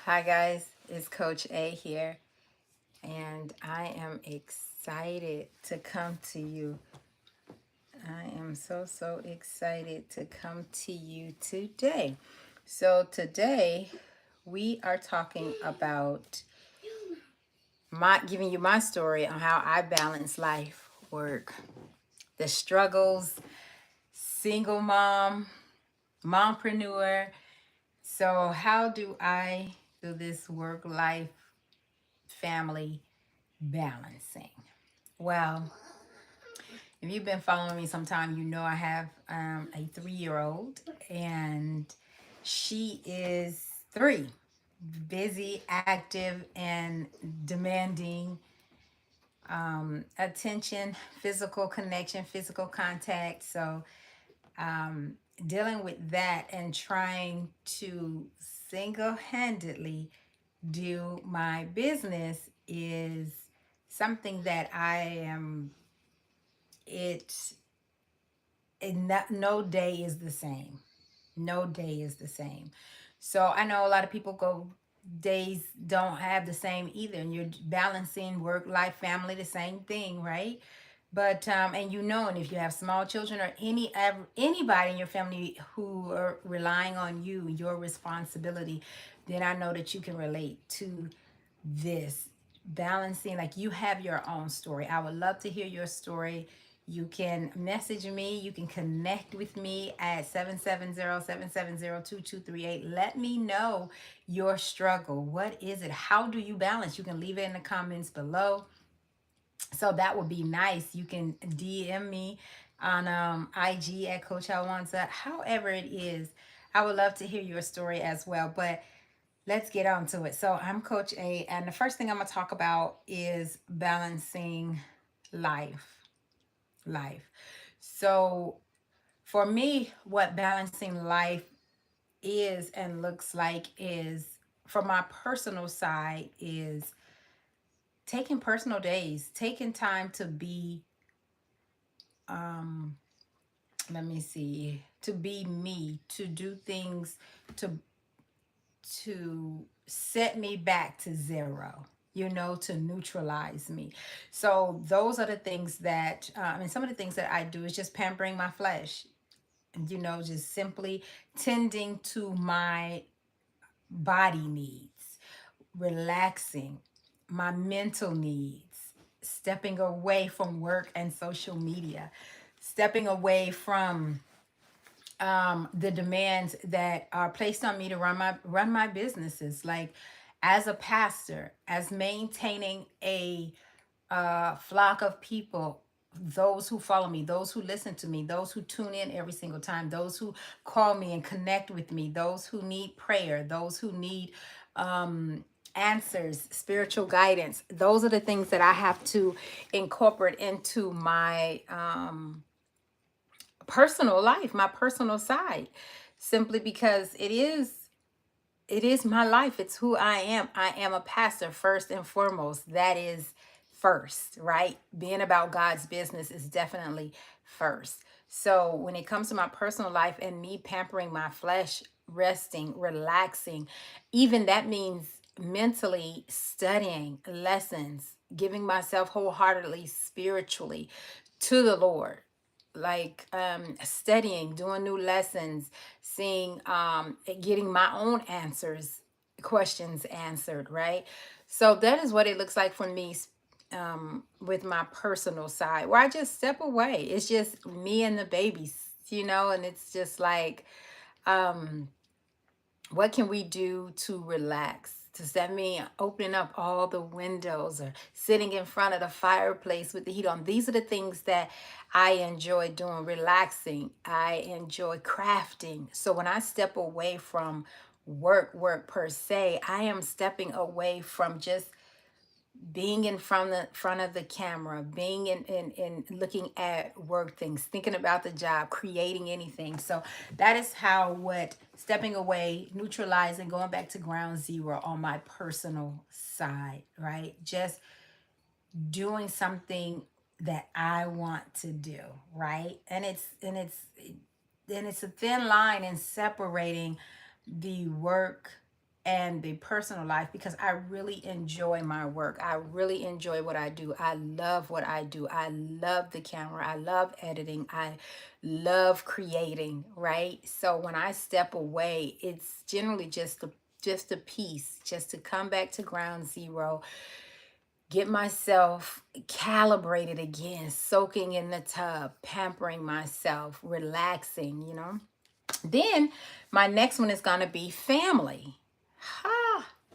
Hi guys, it's Coach A here, and I am excited to come to you. I am so excited to come to you today. So, today we are talking about my giving you my story on how I balance life, work, the struggles, single mom, mompreneur. So, how do I do this work life family balancing? Well, if you've been following me sometime, you know I have a 3 year old, and she is three, busy, active, and demanding attention, physical connection, physical contact. So, dealing with that and trying to single handedly do my business is something that I am it and that no day is the same. No day is the same. So I know a lot of people go days don't have the same either, and you're balancing work, life, family, the same thing, right? But and and if you have small children or anybody in your family who are relying on you, your responsibility, then I know that you can relate to this balancing. Like, you have your own story. I would love to hear your story. You can message me, you can connect with me at 770-770-2238. Let me know your struggle. What is it? How do you balance? You can leave it in the comments below, so that would be nice. You can DM me on IG at Coach Alwonza. However it is, I would love to hear your story as well. But let's get on to it. So I'm Coach A, and the first thing I'm going to talk about is balancing life. Life. So for me, what balancing life is and looks like is, from my personal side, is taking personal days, taking time to be, um, let me see, to be me, to do things to set me back to zero, to neutralize me. So those are the things that, and some of the things that I do is just pampering my flesh, just simply tending to my body needs, relaxing, my mental needs, stepping away from work and social media, stepping away from the demands that are placed on me to run my businesses, like as a pastor, as maintaining a flock of people, those who follow me, those who listen to me, those who tune in every single time, those who call me and connect with me, those who need prayer, those who need answers, spiritual guidance. Those are the things that I have to incorporate into my personal life, my personal side, simply because it is my life. It's who I am. I am a pastor first and foremost. That is first, right? Being about God's business is definitely first. So when it comes to my personal life and me pampering my flesh, resting, relaxing, even that means mentally studying lessons, giving myself wholeheartedly spiritually to the Lord, like studying, doing new lessons, seeing getting my own questions answered, right? So that is what it looks like for me, with my personal side, where I just step away. It's just me and the babies, and it's just like, um what can we do to relax? Does that mean opening up all the windows or sitting in front of the fireplace with the heat on? These are the things that I enjoy doing, relaxing. I enjoy crafting. So when I step away from work per se, I am stepping away from just being in front of the camera, being in looking at work things, thinking about the job, creating anything. So that is how, what stepping away, neutralizing, going back to ground zero on my personal side, right? Just doing something that I want to do, right? And it's a thin line in separating the work and the personal life, because I really enjoy my work. I really enjoy what I do. I love what I do. I love the camera. I love editing. I love creating, right? So when I step away, it's generally just a piece, just to come back to ground zero, get myself calibrated again, soaking in the tub, pampering myself, relaxing. Then my next one is going to be family.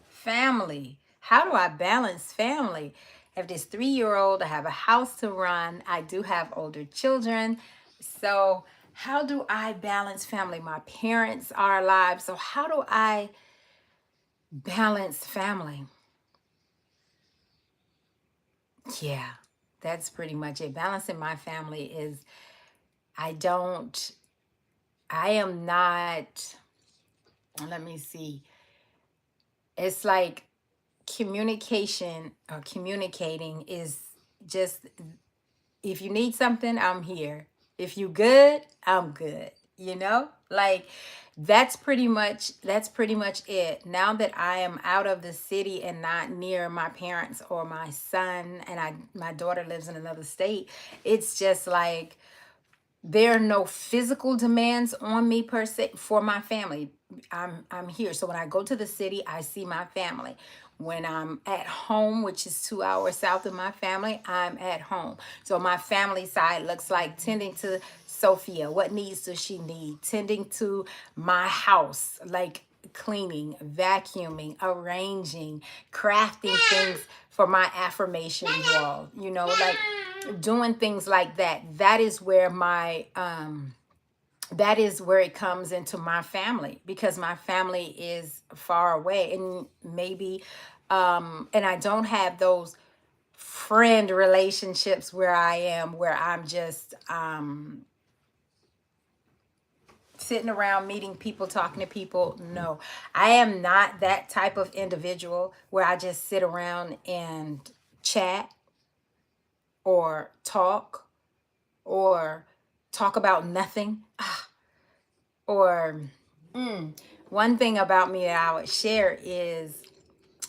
Family. How do I balance family? I have this 3-year-old. I have a house to run. I do have older children. So, how do I balance family? My parents are alive. So, how do I balance family? Yeah, that's pretty much it. Balancing my family is, I don't, I am not, let me see. It's like communication or communicating is just, if you need something, I'm here. If you good, I'm good. Like that's pretty much it. Now that I am out of the city and not near my parents or my son, and my daughter lives in another state, it's just like there are no physical demands on me per se for my family. I'm here. So when I go to the city, I see my family. When I'm at home, which is 2 hours south of my family, I'm at home. So my family side looks like tending to Sophia. What needs does she need? Tending to my house, like cleaning, vacuuming, arranging, crafting things for my affirmation wall. Like doing things like that. That is where it comes into my family, because my family is far away, and maybe and I don't have those friend relationships where I'm just sitting around meeting people, talking to people. No, I am not that type of individual where I just sit around and chat or or talk about nothing. Or one thing about me that I would share is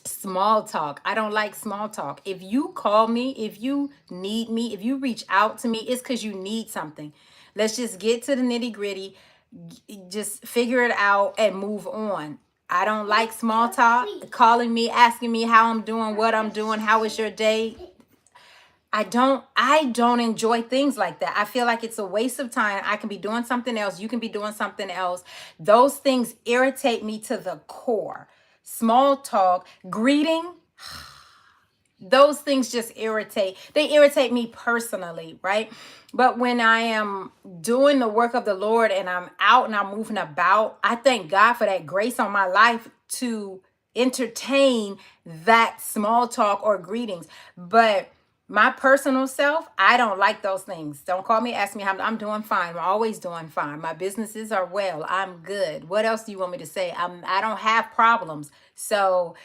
small talk. I don't like small talk. If you call me, if you need me, if you reach out to me, it's because you need something. Let's just get to the nitty gritty, just figure it out and move on. I don't like small talk. Calling me, asking me how I'm doing, what I'm doing, how was your day. I don't enjoy things like that. I feel like it's a waste of time. I can be doing something else. You can be doing something else. Those things irritate me to the core. Small talk, greeting, those things just irritate. They irritate me personally, right? But when I am doing the work of the Lord and I'm out and I'm moving about, I thank God for that grace on my life to entertain that small talk or greetings. But my personal self, I don't like those things. Don't call me, ask me how I'm doing fine. I'm always doing fine. My businesses are well. I'm good. What else do you want me to say? I don't have problems. So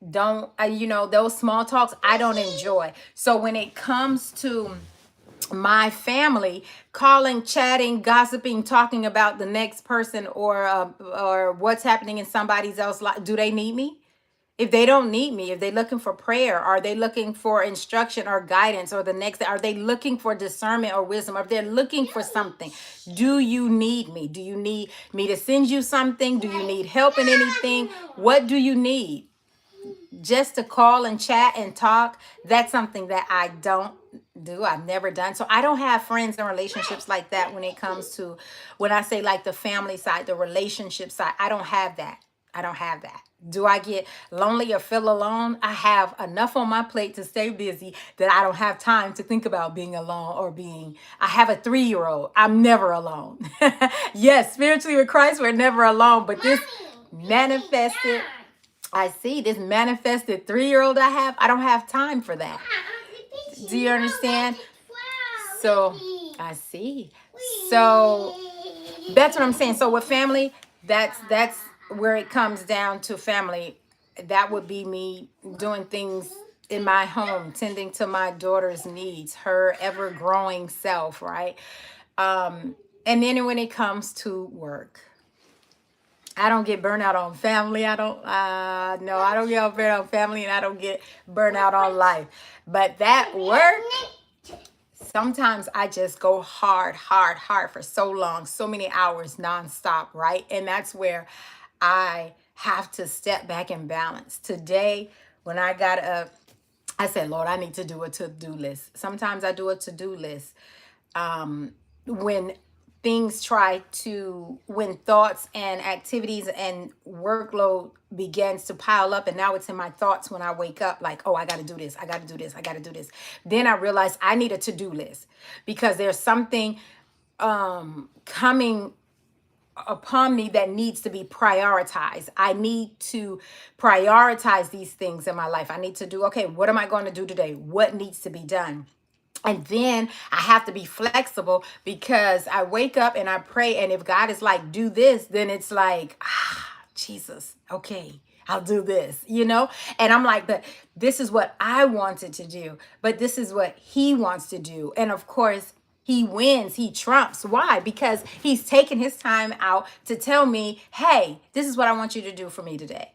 don't those small talks I don't enjoy. So when it comes to my family, calling, chatting, gossiping, talking about the next person or what's happening in somebody else's life, do they need me? If they don't need me, if they're looking for prayer, are they looking for instruction or guidance, or the next, are they looking for discernment or wisdom, or if they're looking for something, do you need me? Do you need me to send you something? Do you need help in anything? What do you need? Just to call and chat and talk, that's something that I don't do. I've never done. So I don't have friends and relationships like that. When it comes to, when I say like the family side, the relationship side, I don't have that. I don't have that. Do I get lonely or feel alone? I have enough on my plate to stay busy that I don't have time to think about being alone or I have a 3-year-old. I'm never alone. Yes, spiritually with Christ, we're never alone. But this manifested, I see this manifested 3-year-old I don't have time for that. Do you understand? So I see. So that's what I'm saying. So with family, that's where it comes down to family. That would be me doing things in my home, tending to my daughter's needs, her ever growing self, right? And then when it comes to work, I don't get burnout on family. I don't, no, I don't get burnout on family, and I don't get burnout on life. But that work, sometimes I just go hard, hard, hard for so long, so many hours nonstop, right? And that's where I have to step back and balance. Today, when I got up, I said, Lord, I need to do a to-do list. Sometimes I do a to-do list when things try to, when thoughts and activities and workload begins to pile up, and now it's in my thoughts when I wake up, like, oh, I got to do this, I got to do this, I got to do this. Then I realize I need a to-do list, because there's something coming upon me that needs to be prioritized. I need to prioritize these things in my life. I need to do, okay, what am I going to do today? What needs to be done? And then I have to be flexible, because I wake up and I pray. And if God is like, do this, then it's like, Jesus, okay, I'll do this, And I'm like, but this is what I wanted to do. But this is what he wants to do. And of course, he wins, he trumps. Why? Because he's taken his time out to tell me, hey, this is what I want you to do for me today.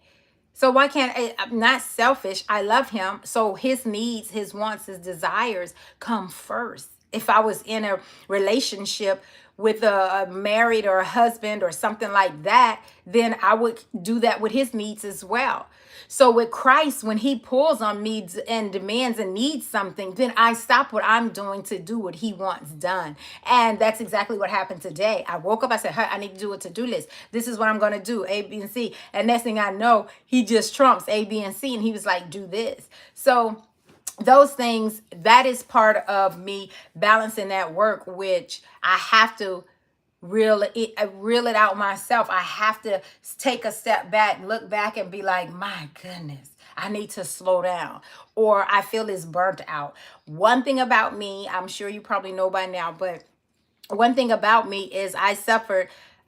So why can't I'm not selfish. I love him. So his needs, his wants, his desires come first. If I was in a relationship with a married or a husband or something like that, then I would do that with his needs as well. So with Christ, when he pulls on me and demands and needs something, then I stop what I'm doing to do what he wants done. And that's exactly what happened today. I woke up, I said, hey, I need to do a to-do list. This is what I'm going to do, A, B, and C. And next thing I know, he just trumps A, B, and C. And he was like, do this. So those things, that is part of me balancing that work, which I have to reel it out myself. I have to take a step back, look back, and be like, my goodness, I need to slow down, or I feel it's burnt out. One thing about me, I'm sure you probably know by now, but one thing about me is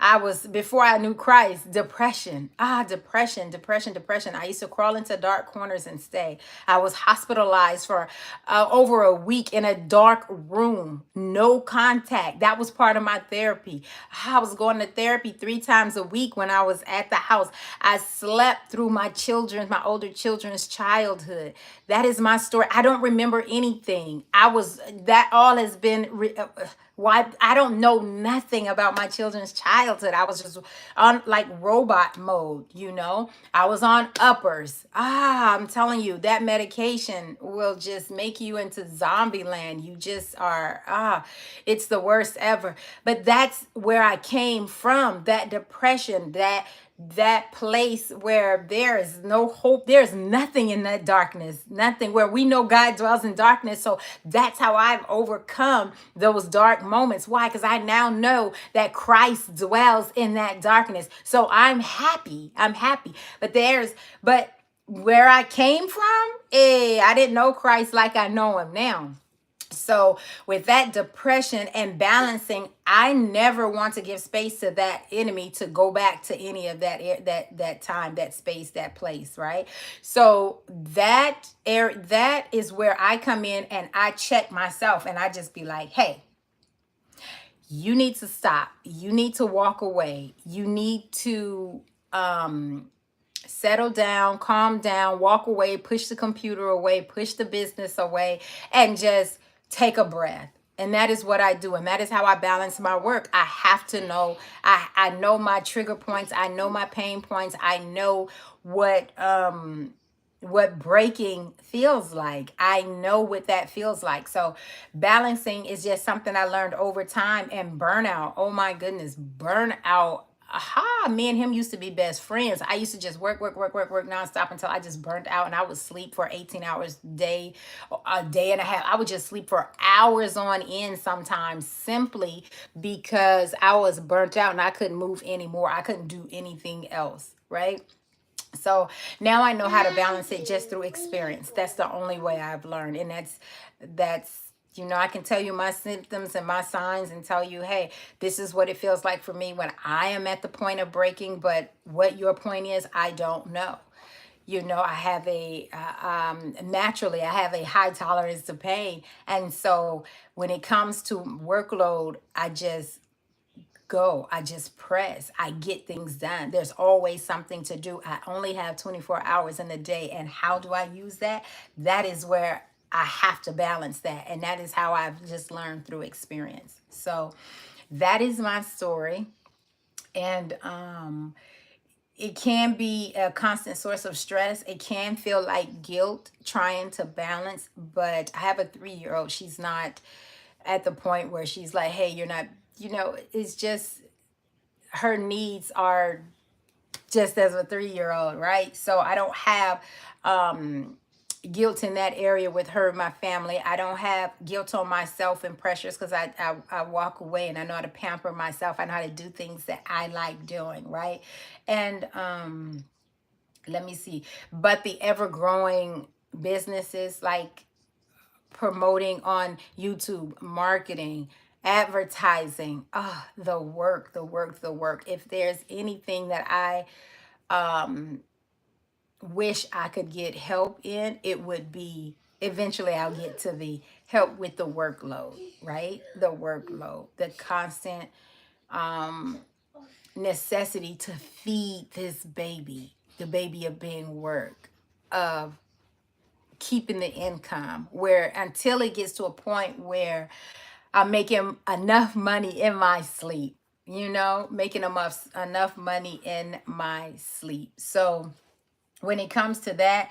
I was, before I knew Christ, depression. Depression. I used to crawl into dark corners and stay. I was hospitalized for over a week in a dark room, no contact. That was part of my therapy. I was going to therapy 3 times a week when I was at the house. I slept through my older children's childhood. That is my story. I don't remember anything. That all has been why I don't know nothing about my children's childhood. I was just on like robot mode, I was on uppers. I'm telling you, that medication will just make you into zombie land. You just are, it's the worst ever. But that's where I came from, that depression, that place where there is no hope. There's nothing in that darkness, nothing, where we know God dwells in darkness. So that's how I've overcome those dark moments. Why? Because I now know that Christ dwells in that darkness. So I'm happy. But where I came from, I didn't know Christ like I know him now. So with that depression and balancing, I never want to give space to that enemy to go back to any of that time, that space, that place, right? So that is where I come in and I check myself, and I just be like, hey, you need to stop. You need to walk away. You need to settle down, calm down, walk away, push the computer away, push the business away, and just take a breath. And that is what I do. And that is how I balance my work. I have to know, I know my trigger points. I know my pain points. I know what breaking feels like. I know what that feels like. So balancing is just something I learned over time. And burnout, oh my goodness, burnout. Me and him used to be best friends. I used to just work nonstop until I just burnt out, and I would sleep for 18 hours a day and a half. I would just sleep for hours on end sometimes, simply because I was burnt out and I couldn't move anymore. I couldn't do anything else, right? So now I know how to balance it just through experience. That's the only way I've learned. And that's I can tell you my symptoms and my signs and tell you, hey, this is what it feels like for me when I am at the point of breaking. But what your point is, I don't know. I have naturally, I have a high tolerance to pain. And so when it comes to workload, I just go. I just press. I get things done. There's always something to do. I only have 24 hours in a day. And how do I use that? That is where I have to balance that. And that is how I've just learned through experience. So that is my story. And it can be a constant source of stress. It can feel like guilt trying to balance. But I have a 3-year old. She's not at the point where she's like, hey, you're not, it's just her needs are just as a 3-year old, right? So I don't have guilt in that area with her, my family. I don't have guilt on myself and pressures because I walk away and I know how to pamper myself. I know how to do things that I like doing, right? And let me see. But the ever growing businesses like promoting on YouTube, marketing, advertising, the work, the work, the work. If there's anything that I wish I could get help in, it would be eventually I'll get to the help with the workload, right? The workload, the constant necessity to feed this baby, the baby of being work, of keeping the income, where until it gets to a point where I'm making enough money in my sleep, making enough money in my sleep. So when it comes to that,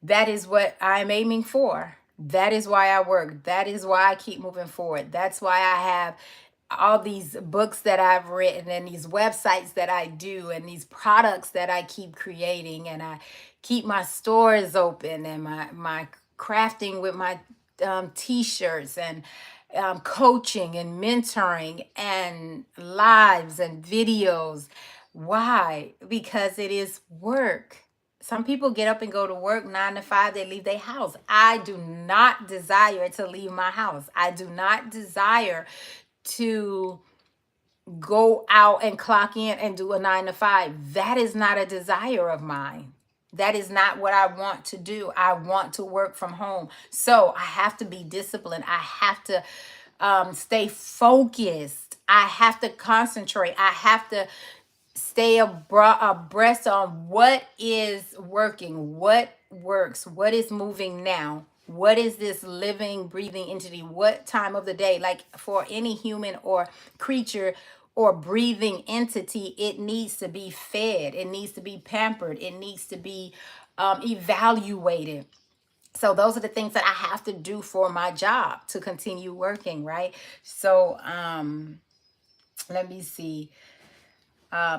that is what I'm aiming for. That is why I work. That is why I keep moving forward. That's why I have all these books that I've written and these websites that I do and these products that I keep creating, and I keep my stores open and my crafting with my t-shirts and coaching and mentoring and lives and videos. Why? Because it is work. Some people get up and go to work 9 to 5, they leave their house. I do not desire to leave my house. I do not desire to go out and clock in and do a 9 to 5. That is not a desire of mine. That is not what I want to do. I want to work from home. So I have to be disciplined. I have to stay focused. I have to concentrate. I have to stay abreast on what is working, what works, what is moving now, what is this living, breathing entity, what time of the day. Like for any human or creature or breathing entity, it needs to be fed, it needs to be pampered, it needs to be evaluated. So those are the things that I have to do for my job to continue working, right? So let me see.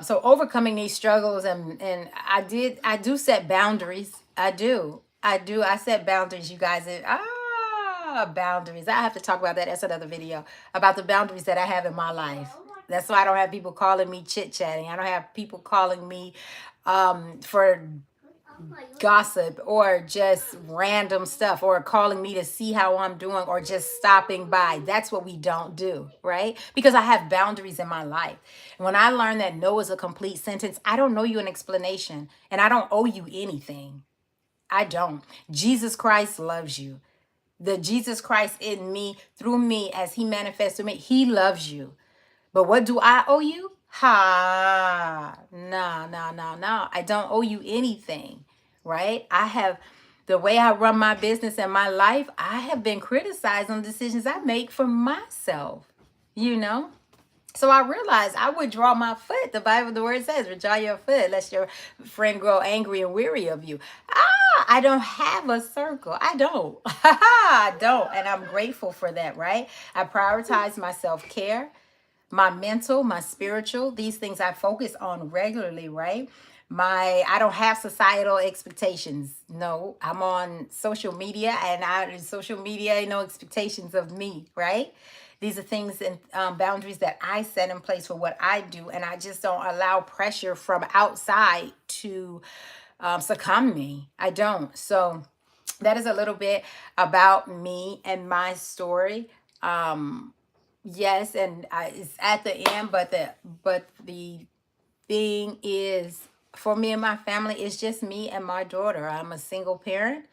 So overcoming these struggles, and I do set boundaries. I set boundaries, you guys. Boundaries. I have to talk about that. That's another video about the boundaries that I have in my life. That's why I don't have people calling me chit chatting. I don't have people calling me for gossip or just random stuff, or calling me to see how I'm doing, or just stopping by. That's what we don't do, right? Because I have boundaries in my life. And when I learned that no is a complete sentence, I don't know you an explanation and I don't owe you anything. I don't. Jesus Christ loves you. The Jesus Christ in me, through me, as he manifests through me, he loves you. But what do I owe you? No, no, no, no. I don't owe you anything, right? The way I run my business and my life, I have been criticized on decisions I make for myself, you know? So I realized I would draw my foot. The Bible, the word says, withdraw your foot, lest your friend grow angry and weary of you. I don't have a circle. I don't. I don't. And I'm grateful for that, right? I prioritize my self-care, my mental, my spiritual, these things I focus on regularly, right? I don't have societal expectations. No, I'm on social media, and social media, no expectations of me, right? These are things and boundaries that I set in place for what I do, and I just don't allow pressure from outside to succumb me. I don't. So that is a little bit about me and my story. Yes, and it's at the end, but the thing is, for me and my family, it's just me and my daughter. I'm a single parent.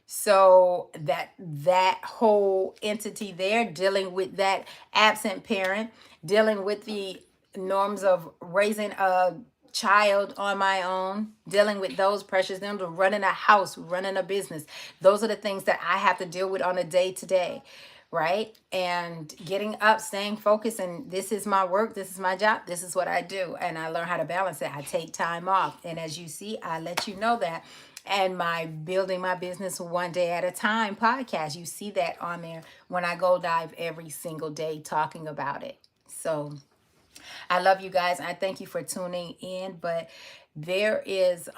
So that whole entity there, dealing with that absent parent, dealing with the norms of raising a child on my own, dealing with those pressures, them to running a house, running a business. Those are the things that I have to deal with on a day to day, right? And getting up, staying focused, and this is my work, this is my job, this is what I do. And I learn how to balance it. I take time off. And as you see, I let you know that. And my building my business one day at a time podcast, you see that on there when I go live every single day talking about it. So I love you guys. I thank you for tuning in. But there is,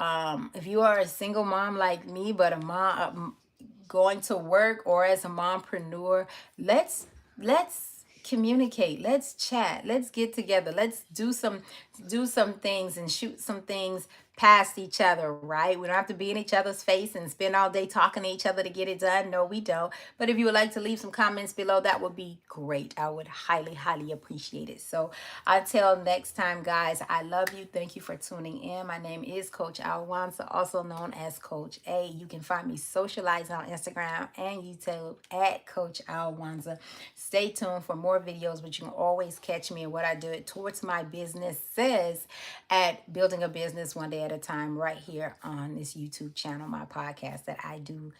if you are a single mom like me, but a mom going to work, or as a mompreneur, let's communicate, let's chat, let's get together, let's do some things and shoot some things past each other, right? We don't have to be in each other's face and spend all day talking to each other to get it done. No, we don't. But if you would like to leave some comments below, that would be great. I would highly appreciate it. So until next time, guys, I love you. Thank you for tuning in. My name is Coach Alwonza, also known as Coach A. You can find me socializing on Instagram and YouTube at Coach Alwonza. Stay tuned for more videos, but you can always catch me in what I do it towards my businesses at Building a Business One Day at a Time right here on this YouTube channel, my podcast that I do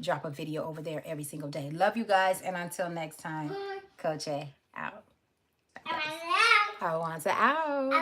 drop a video over there every single day. Love you guys, and until next time, Coach A out. I want to out.